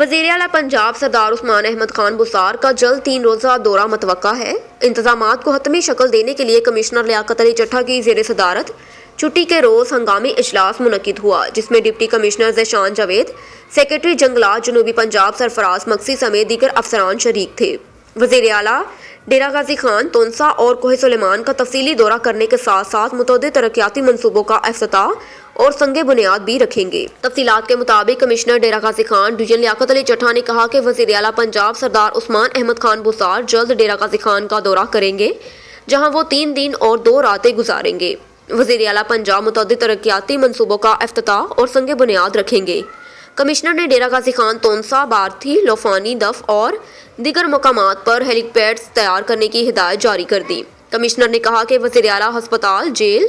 وزیر اعلیٰ پنجاب سردار عثمان احمد خان بسار کا جلد 3 روزہ دورہ متوقع ہے۔ انتظامات کو حتمی شکل دینے کے لیے کمشنر لیاقت علی چٹھا کی زیر صدارت چھٹی کے روز ہنگامی اجلاس منعقد ہوا، جس میں deputy commissioner Zeeshan Javed, secretary جنگلات جنوبی پنجاب سرفراز مکسی سمیت دیگر افسران شریک تھے۔ وزیر اعلیٰ ڈیرہ غازی خان، تونسا اور کوہ سلیمان کا تفصیلی دورہ کرنے کے ساتھ ساتھ متعدد ترقیاتی منصوبوں کا افتتاح اور سنگ بنیاد بھی رکھیں گے۔ تفصیلات کے مطابق کمشنر ڈیرہ غازی خان ڈویژن لیاقت علی چٹھا نے کہا کہ وزیر اعلیٰ پنجاب سردار عثمان احمد خان بسار جلد ڈیرہ غازی خان کا دورہ کریں گے، جہاں وہ 3 دن اور 2 راتیں گزاریں گے۔ وزیر اعلیٰ پنجاب متعدد ترقیاتی منصوبوں کا افتتاح اور سنگ بنیاد رکھیں گے۔ کمشنر نے ڈیرہ غازی خان، تونسا، بارتھی، لوفانی، دف اور دیگر مقامات پر ہیلی پیڈز تیار کرنے کی ہدایت جاری کر دی۔ کمشنر نے کہا کہ وزیر اعلیٰ ہسپتال، جیل،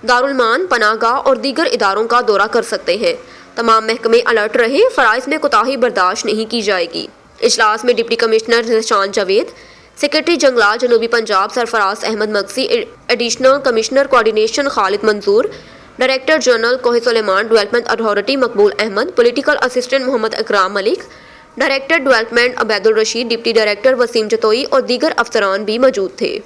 دارالمان، پناہ گاہ اور دیگر اداروں کا دورہ کر سکتے ہیں۔ تمام محکمے الرٹ رہیں، فرائض میں کوتاہی برداشت نہیں کی جائے گی۔ اجلاس میں deputy commissioner Zeeshan Javed, secretary جنگلات جنوبی Punjab Sarfraz Ahmed Maksi, additional commissioner coordination Khalid Manzoor, director general Koh Suleman development authority Maqbool Ahmed, political assistant Muhammad Ikram Malik, director development Obaid ur-Rasheed, deputy director Waseem Jatoi اور دیگر افسران بھی موجود تھے۔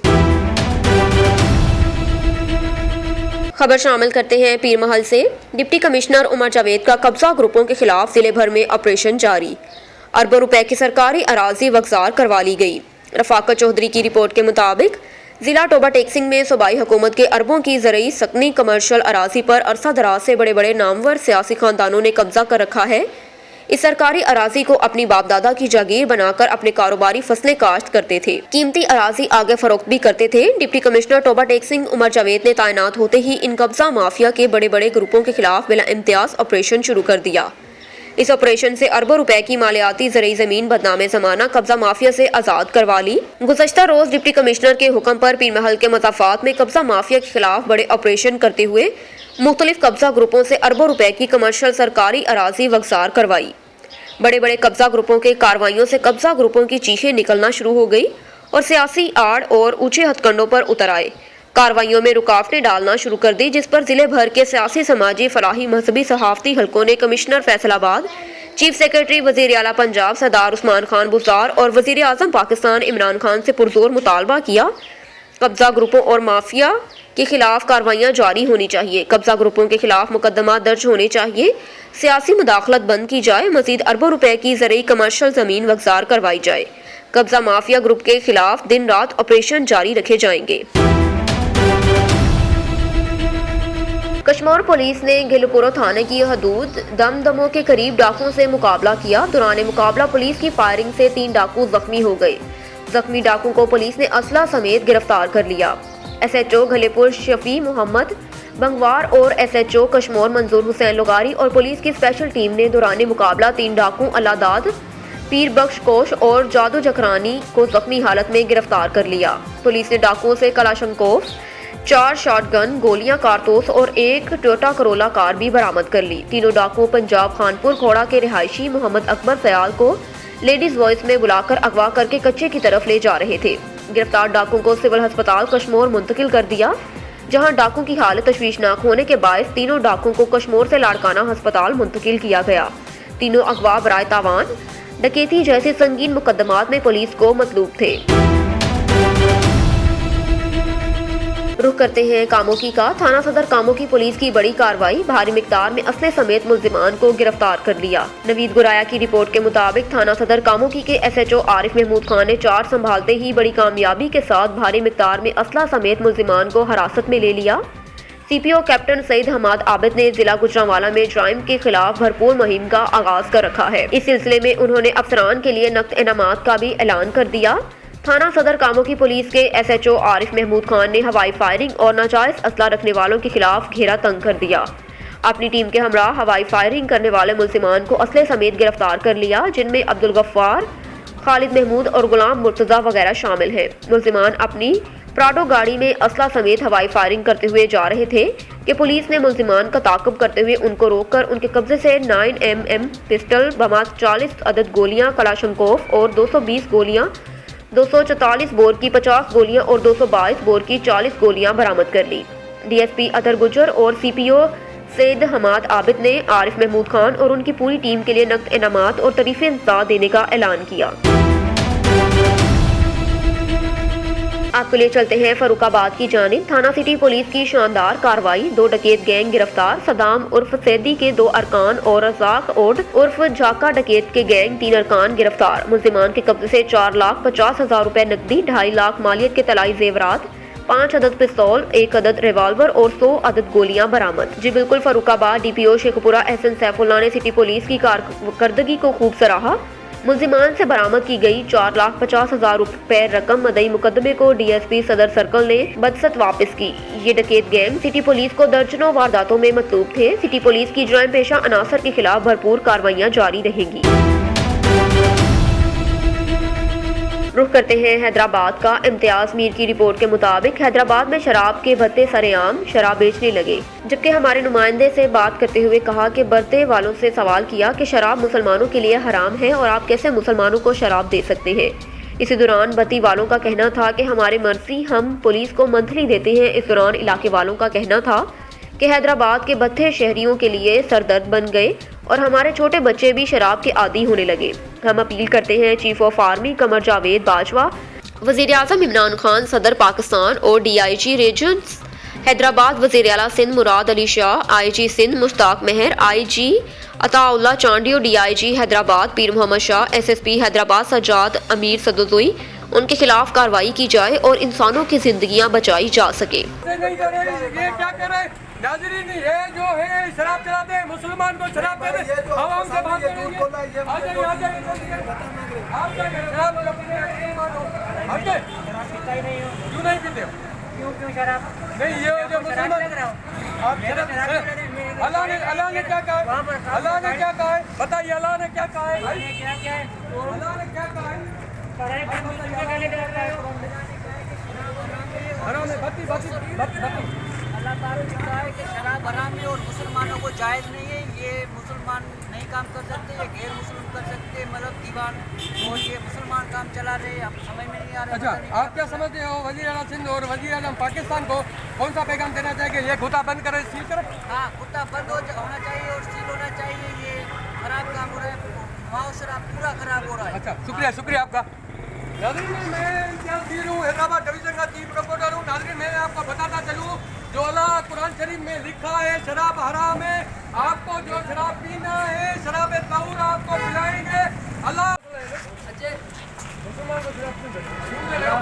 خبر شامل کرتے ہیں پیر محل سے۔ ڈپٹی کمشنر عمر جاوید کا قبضہ گروپوں کے خلاف ضلع بھر میں آپریشن جاری، اربوں روپے کی سرکاری اراضی وگزار کروا لی گئی۔ رفاقت چودھری کی رپورٹ کے مطابق ضلع ٹوبہ ٹیکسنگ میں صوبائی حکومت کے اربوں کی زرعی سکنی کمرشل اراضی پر عرصہ دراز سے بڑے بڑے نامور سیاسی خاندانوں نے قبضہ کر رکھا ہے۔ اس سرکاری اراضی کو اپنی باپ دادا کی جاگیر بنا کر اپنے کاروباری فصلیں کاشت کرتے تھے، قیمتی اراضی آگے فروخت بھی کرتے تھے۔ ڈپٹی کمشنر ٹوبہ ٹیکسنگ عمر جاوید نے تعینات ہوتے ہی ان قبضہ مافیا کے بڑے بڑے گروپوں کے خلاف بلا امتیاز آپریشن شروع کر دیا۔ اس آپریشن سے اربوں روپے کی مالیاتی زرعی زمین بدنام زمانہ قبضہ مافیا سے آزاد کروا لی۔ گزشتہ روز ڈپٹی کمشنر کے حکم پر پیر محل کے مضافات میں قبضہ مافیا کے خلاف بڑے آپریشن کرتے ہوئے مختلف قبضہ گروپوں سے اربوں روپے کی کمرشل سرکاری اراضی وگزار کروائی۔ بڑے بڑے قبضہ گروپوں کے کارروائیوں سے قبضہ گروپوں کی چیخیں نکلنا شروع ہو گئی اور سیاسی آڑ اور اونچے ہتھ کنڈوں پر اتر آئے۔ کارروائیوں میں رکاوٹیں ڈالنا شروع کر دی، جس پر ضلع بھر کے سیاسی، سماجی، فلاحی، مذہبی، صحافتی حلقوں نے کمشنر فیصل آباد، چیف سیکرٹری وزیر اعلیٰ پنجاب سردار عثمان خان بسار اور وزیر اعظم پاکستان عمران خان سے پرزور مطالبہ کیا۔ قبضہ گروپوں اور مافیا کے خلاف کارروائیاں جاری ہونی چاہیے، قبضہ گروپوں کے خلاف مقدمات درج ہونے چاہیے، سیاسی مداخلت بند کی جائے، مزید اربوں روپے کی زرعی کمرشل زمین وگزار کروائی جائے۔ قبضہ مافیا گروپ کے خلاف دن رات آپریشن جاری رکھے جائیں گے۔ کشمور پولیس نے گھلپورو تھانے کی حدود دمدمو کے قریب ڈاکوؤں سے مقابلہ کیا۔ دوران مقابلہ پولیس کی فائرنگ سے 3 ڈاکو زخمی ہو گئے۔ زخمی ڈاکو کو پولیس نے اسلحہ سمیت گرفتار کر لیا۔ ایس ایچ او گھلپور شفیع محمد بنگوار اور ایس ایچ او کشمور منظور حسین لغاری اور پولیس کی اسپیشل ٹیم نے دوران مقابلہ 3 ڈاکو اللہ داد، پیر بخش کوش اور جادو جکرانی کو زخمی حالت میں گرفتار کر لیا۔ پولیس نے ڈاکوؤں سے کلاشنکوف، 4 شاٹ گن، گولیاں، کارتوس اور ایک ٹویوٹا کرولا کار بھی برآمد کر لی۔ تینوں ڈاکو پنجاب خانپور کھوڑا کے رہائشی محمد اکبر فیال کو لیڈیز وائس میں بلا کر اغوا کر کے کچے کی طرف لے جا رہے تھے۔ گرفتار ڈاکو کو سول ہسپتال کشمور منتقل کر دیا، جہاں ڈاکو کی حالت تشویشناک ہونے کے باعث تینوں ڈاکو کو کشمور سے لاڑکانہ ہسپتال منتقل کیا گیا۔ تینوں اغوا برائے تاوان، ڈکیتی جیسے سنگین مقدمات میں پولیس کو مطلوب تھے۔ رخ کرتے ہیں کاموکی کا۔ تھانہ صدر کاموکی پولیس کی بڑی کارروائی، بھاری مقدار میں اسلحے سمیت ملزمان کو گرفتار کر لیا۔ نوید گرایا کی رپورٹ کے مطابق تھانہ صدر کاموکی کے ایس ایچ او عارف محمود خان نے چارج سنبھالتے ہی بڑی کامیابی کے ساتھ بھاری مقدار میں اسلحہ سمیت ملزمان کو حراست میں لے لیا۔ سی پی او کیپٹن سعید حماد عابد نے ضلع گوجرانوالا میں جرائم کے خلاف بھرپور مہم کا آغاز کر رکھا ہے۔ اس سلسلے میں انہوں نے افسران کے لیے نقد انعامات کا بھی اعلان کر دیا۔ تھانہ صدر کاموکی پولیس کے ایس ایچ او عارف محمود خان نے ہوائی فائرنگ اور ناجائز اسلحہ رکھنے والوں کے خلاف گھیرا تنگ کر دیا۔ اپنی ٹیم کے ہمراہ ہوائی فائرنگ کرنے والے ملزمان کو اسلحے سمیت گرفتار کر لیا، جن میں عبدالغفار، خالد محمود اور غلام مرتضیٰ وغیرہ شامل ہیں۔ ملزمان اپنی پراڈو گاڑی میں اسلحہ سمیت ہوائی فائرنگ کرتے ہوئے جا رہے تھے کہ پولیس نے ملزمان کا تعاقب کرتے ہوئے ان کو روک کر ان کے قبضے سے 9mm پسٹل بم، 40 عدد گولیاں کلاشنکوف اور 220 گولیاں، 244 بور کی 50 گولیاں اور 222 بور کی 40 گولیاں برآمد کر لی۔ ڈی ایس پی اطہر گجر اور سی پی او سید حماد عابد نے عارف محمود خان اور ان کی پوری ٹیم کے لیے نقد انعامات اور طریقے امداد دینے کا اعلان کیا۔ آپ کے لیے چلتے ہیں فاروق آباد کی جانب۔ تھانہ سٹی پولیس کی شاندار کارروائی، 2 ڈکیت گینگ گرفتار، صدام عرف سیدی کے 2 ارکان اور رزاق اوڈ عرف جھاکا ڈکیت کے گینگ 3 ارکان گرفتار۔ ملزمان کے قبضے سے 4,50,000 روپے نقدی، 2.5 لاکھ مالیت کے طلائی زیورات، 5 عدد پستول، 1 عدد ریوالور اور 100 عدد گولیاں برآمد۔ جی بالکل، فاروق آباد ڈی پی او شیخ پورہ احسن سیف اللہ نے سٹی پولیس کی کارکردگی کو خوب سراہا۔ ملزمان سے برآمد کی گئی 4,50,000 روپے رقم مدعی مقدمے کو ڈی ایس پی صدر سرکل نے بدست واپس کی۔ یہ ڈکیت گینگ سٹی پولیس کو درجنوں وارداتوں میں مطلوب تھے۔ سٹی پولیس کی جرائم پیشہ عناصر کے خلاف بھرپور کارروائیاں جاری رہیں گی۔ رخ کرتے ہیں حیدرآباد کا۔ امتیاز میر کی رپورٹ کے مطابق حیدرآباد میں شراب کے بھتے سرے عام شراب بیچنے لگے، جبکہ ہمارے نمائندے سے بات کرتے ہوئے کہا کہ بھتے والوں سے سوال کیا کہ شراب مسلمانوں کے لیے حرام ہے اور آپ کیسے مسلمانوں کو شراب دے سکتے ہیں۔ اسی دوران بھتی والوں کا کہنا تھا کہ ہماری مرضی ہم پولیس کو منتھلی دیتے ہیں۔ اس دوران علاقے والوں کا کہنا تھا کہ حیدرآباد کے بھتے شہریوں کے لیے سردرد بن گئے اور ہمارے چھوٹے بچے بھی شراب کے عادی ہونے لگے۔ ہم اپیل کرتے ہیں chief of army Qamar Javed Bajwa, وزیر اعظم عمران خان، صدر پاکستان اور D I G regions Hyderabad, وزیر اعلیٰ سندھ مراد علی شاہ، آئی جی سندھ مشتاق مہر، I G Ata Ullah Chandio, D I G Hyderabad Pir Muhammad Shah, S S P Hyderabad Sajjad Amir Sadozai, ان کے خلاف کارروائی کی جائے اور انسانوں کی زندگیاں بچائی جا سکے۔ ناظرین، یہ جو ہے شراب چلاتے ہیں، مسلمان کو شراب دیتے ہیں، عوام سے بات کریں گے۔ آ جائیے، آ جائیے، آپ کیا کہہ رہے ہیں؟ شراب پیتے ہیں، آپ کیوں نہیں پیتے ہو؟ کیوں شراب نہیں، یہ جو مسلمان آپ اللہ نے کیا کہا ہے؟ اللہ نے کیا کہا ہے؟ بتائیے، اللہ نے کیا کہا ہے؟ اللہ نے کیا کہا ہے؟ حرام ہے، بتی اللہ تعالیٰ نے کہا ہے کہ شراب حرام ہے اور مسلمانوں کو جائز نہیں ہے۔ یہ مسلمان نہیں کام کر سکتے، یہ غیر مسلم کر سکتے، مذہب دیوان، اور یہ مسلمان کام چلا رہے ہیں، اب سمجھ میں نہیں آ رہا۔ اچھا، آپ کیا سمجھتے ہو وزیر اعلیٰ سندھ اور وزیر اعظم پاکستان کو کون سا پیغام دینا چاہیے کہ یہ کتا بند کرے، سیل کرے؟ ہاں، کتا بند ہونا چاہیے اور سیل ہونا چاہیے۔ یہ خراب کام ہو رہا ہے، وہاں شراب پورا خراب ہو رہا ہے۔ اچھا، شکریہ آپ کا۔ ناظرین، میں امتیاز میر ہوں، حیدرآباد ڈویژن کا چیف رپورٹر ہوں۔ ناظرین، میں آپ کو بتاتا چلوں، جو اللہ قرآن شریف میں لکھا ہے شراب حرام ہے، آپ کو جو شراب پینا ہے، شراب طہور آپ کو پلائیں گے۔ اللہ مسلمان کو شراب کیوں دے رہے ہو؟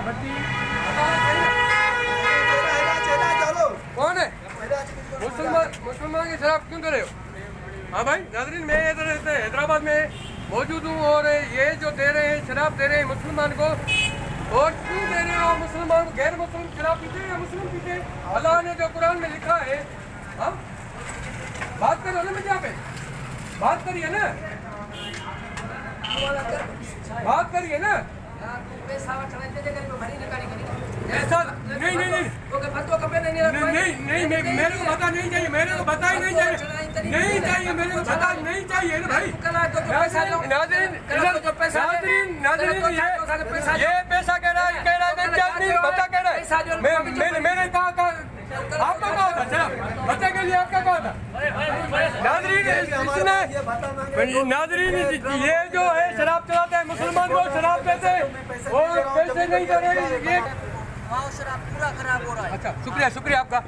کون ہے مسلمان کی شراب کیوں دے رہے ہو؟ ہاں بھائی، ناظرین، میں ادھر حیدرآباد میں موجود ہوں اور یہ جو دے رہے ہیں شراب دے رہے ہیں مسلمان کو، اور کیوں دے رہے ہو مسلمان کو؟ غیر مسلم شراب پیتے ہیں یا مسلم پیتے ہیں؟ اللہ نے جو قرآن میں لکھا ہے، ہاں بات کرو نا، مجھے پہ بات کریے نا، بات کریے نا۔ ایسا نہیں، میرے کو بتا نہیں چاہیے، میرے کو بتا ہی نہیں چاہیے، نہیں چاہیے، میرے کو بتا نہیں چاہیے بھائی۔ ناظرین، یہ پیسہ کہہ رہا ہے، بتا کہہ رہا ہے، میں نے کہا آپ کا کہا تھا شراب بچے کے لیے، آپ کا کہا تھا۔ ناظرین، یہ جو ہے شراب چلاتے ہیں، مسلمان کو شراب دیتے ہیں اور پیسے نہیں دے رہے، یہ وہاں شراب پورا خراب ہو رہا ہے۔ اچھا، شکریہ آپ کا۔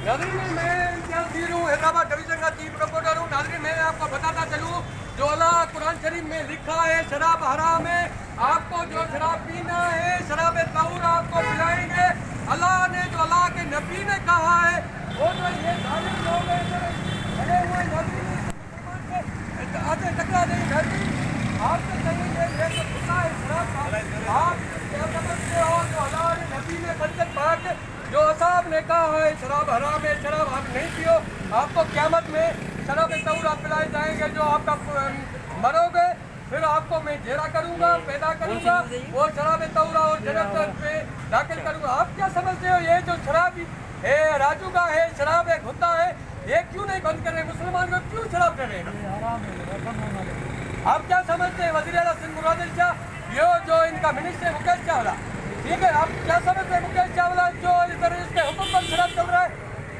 ناظرین، میں امتیاز میر ہوں، حیدرآباد ڈویژن کا چیف رپورٹر ہوں۔ ناظرین، میں آپ کو بتاتا چلوں، جو اللہ قرآن شریف میں لکھا ہے شراب حرام ہے، آپ کو جو شراب پینا ہے، شراب طہور آپ کو پلائیں گے۔ اللہ نے جو اللہ کے نبی نے کہا ہے، وہ جو یہ ظالم لوگ ہیں کھڑے ہوئے، ناظرین آتے ٹکرا دیں گھر بھی، آپ سے کہیں گے یہ جو خدا ہے شراب کا، آپ کیا سمجھتے ہو؟ جو اللہ نے نبی نے بچت پاک جو اصحاب نے کہا ہے شراب حرام ہے، شراب آپ نہیں پیو، آپ کو قیامت میں شراب طہور آپ پلائے جائیں گے، جو آپ کا مرو گے پھر آپ کو میں جیرا کروں گا، پیدا کروں گا، وہ شراب طہور اور جنت پہ داخل کروں گا۔ آپ کیا سمجھتے ہو یہ جو شراب ہے راجو کا ہے، شراب ہے گھتا ہے، یہ کیوں نہیں بند کر رہے؟ مسلمان کو کیوں شراب کر رہے ہیں؟ آپ کیا سمجھتے ہیں وزیر اعلیٰ سندھ مراد علی شاہ، یہ جو ان کا منسٹر ہے مکیش چاولہ، ٹھیک ہے، آپ کیا سمجھتے ہیں مکیش چاولہ جو اس کے حکم پر شراب چل رہا ہے؟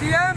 CM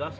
10